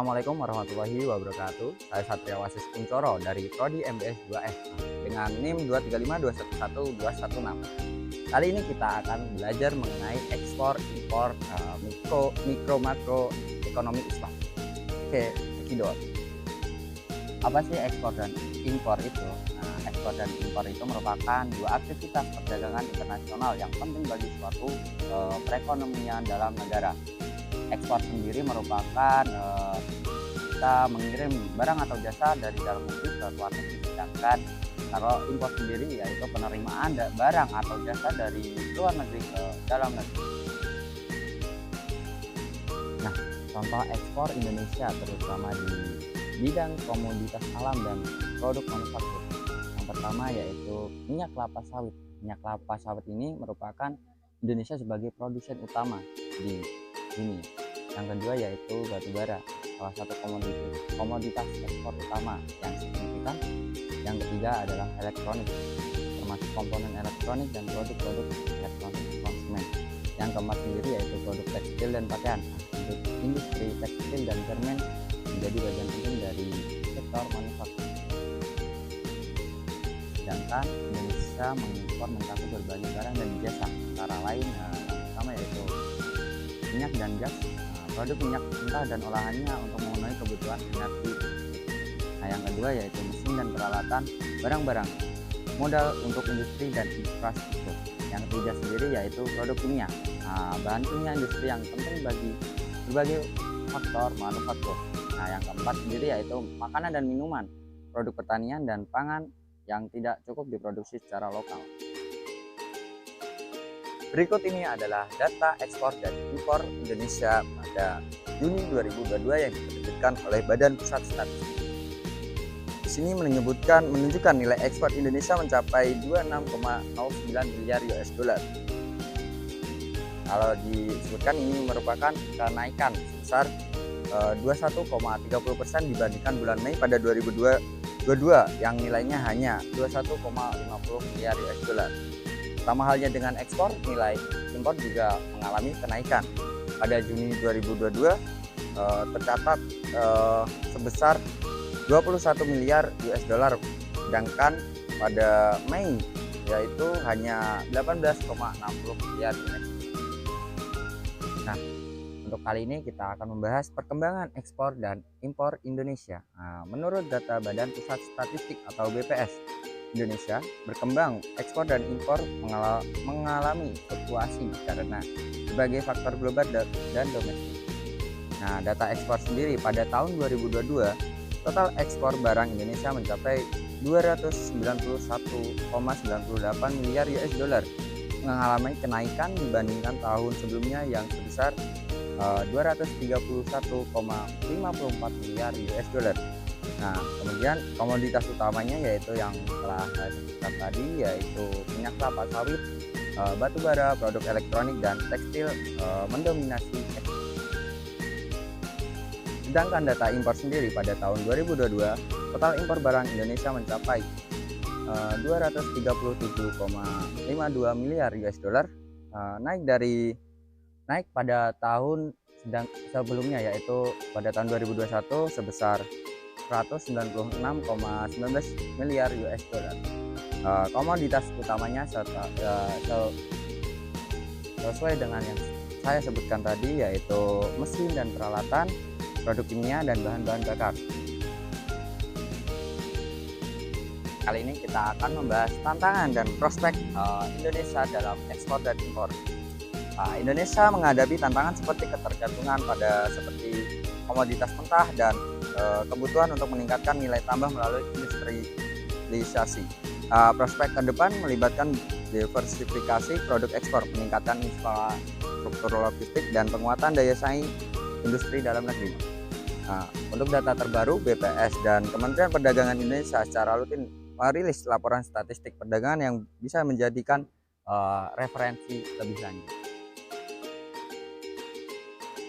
Assalamualaikum warahmatullahi wabarakatuh. Saya Satria Wasis Kuncoro dari Prodi MBS 2F dengan NIM 235211216. Kali ini kita akan belajar mengenai ekspor impor mikro makro ekonomi Islam. Oke, cekidot. Apa sih ekspor dan impor itu? Nah, ekspor dan impor itu merupakan dua aktivitas perdagangan internasional yang penting bagi suatu perekonomian dalam negara. Ekspor sendiri merupakan kita mengirim barang atau jasa dari dalam negeri ke luar negeri, sedangkan kalau impor sendiri yaitu penerimaan barang atau jasa dari luar negeri ke dalam negeri. Nah, contoh ekspor Indonesia terutama di bidang komoditas alam dan produk manufaktur. Yang pertama yaitu minyak kelapa sawit. Minyak kelapa sawit ini merupakan Indonesia sebagai produsen utama di dunia. Yang kedua yaitu batu bara, salah satu komoditas ekspor utama yang signifikan. Yang ketiga adalah elektronik, termasuk komponen elektronik dan produk-produk elektronik konsumen. Yang keempat sendiri yaitu produk tekstil dan pakaian. Industri tekstil dan garmen menjadi bagian penting dari sektor manufaktur. Sedangkan Indonesia mengimpor mencakup berbagai barang dan jasa, antara lain yang pertama yaitu minyak dan gas, produk minyak mentah dan olahannya untuk memenuhi kebutuhan energi. Nah, yang kedua yaitu mesin dan peralatan, barang-barang, modal untuk industri dan infrastruktur. Yang ketiga sendiri yaitu produk kimia, bahan kimia industri yang penting bagi berbagai faktor manufaktur. Nah, yang keempat sendiri yaitu makanan dan minuman, produk pertanian dan pangan yang tidak cukup diproduksi secara lokal. Berikut ini adalah data ekspor dan impor Indonesia pada Juni 2022 yang diterbitkan oleh Badan Pusat Statistik. Di sini menunjukkan nilai ekspor Indonesia mencapai 26,09 miliar US dollar. Kalau disebutkan ini merupakan kenaikan sebesar 21,30% dibandingkan bulan Mei pada 2022 yang nilainya hanya 21,50 miliar US dollar. Sama halnya dengan ekspor, nilai impor juga mengalami kenaikan. Pada Juni 2022 tercatat sebesar 21 miliar US dollar, sedangkan pada Mei yaitu hanya 18,60 miliar US dollar. Nah, untuk kali ini kita akan membahas perkembangan ekspor dan impor Indonesia. Menurut data Badan Pusat Statistik atau BPS, Indonesia berkembang ekspor dan impor mengalami fluktuasi karena berbagai faktor global dan domestik. Nah, data ekspor sendiri pada tahun 2022, total ekspor barang Indonesia mencapai 291,98 miliar US dollar, mengalami kenaikan dibandingkan tahun sebelumnya yang sebesar 231,54 miliar US dollar. Nah, kemudian komoditas utamanya yaitu yang telah saya sebutkan tadi, yaitu minyak kelapa sawit, batu bara, produk elektronik dan tekstil mendominasi ekspor. Sedangkan data impor sendiri pada tahun 2022, total impor barang Indonesia mencapai 237,52 miliar US dollar, naik pada tahun sebelumnya yaitu pada tahun 2021 sebesar 196,19 miliar US dollar. Komoditas utamanya sesuai dengan yang saya sebutkan tadi, yaitu mesin dan peralatan, produk kimia dan bahan-bahan bakar. Kali ini kita akan membahas tantangan dan prospek Indonesia dalam ekspor dan impor. Indonesia menghadapi tantangan seperti ketergantungan pada seperti komoditas mentah dan kebutuhan untuk meningkatkan nilai tambah melalui industrialisasi. Prospek ke depan melibatkan diversifikasi produk ekspor, peningkatan infrastruktur logistik, dan penguatan daya saing industri dalam negeri. Untuk data terbaru, BPS dan Kementerian Perdagangan Indonesia secara rutin merilis laporan statistik perdagangan yang bisa menjadikan referensi lebih lanjut.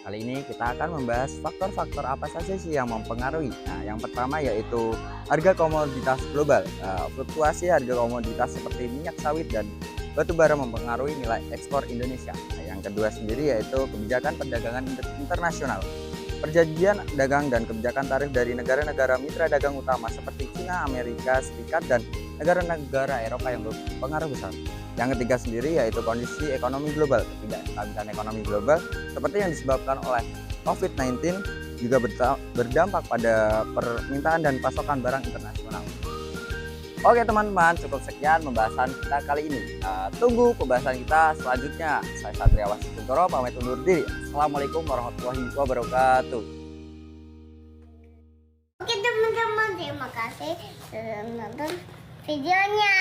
Kali ini kita akan membahas faktor-faktor apa saja sih yang mempengaruhi. Nah, yang pertama yaitu harga komoditas global. Fluktuasi harga komoditas seperti minyak sawit dan batu bara mempengaruhi nilai ekspor Indonesia. Nah, yang kedua sendiri yaitu kebijakan perdagangan internasional. Perjanjian dagang dan kebijakan tarif dari negara-negara mitra dagang utama seperti Cina, Amerika Serikat, dan negara-negara Eropa yang berpengaruh besar. Yang ketiga sendiri yaitu kondisi ekonomi global. Ketidakstabilan ekonomi global seperti yang disebabkan oleh COVID-19 juga berdampak pada permintaan dan pasokan barang internasional. Oke teman-teman, cukup sekian pembahasan kita kali ini. Tunggu pembahasan kita selanjutnya. Saya Satria Wasitungkoro pamit undur diri. Assalamualaikum warahmatullahi wabarakatuh. Oke teman-teman, terima kasih sudah menonton videonya.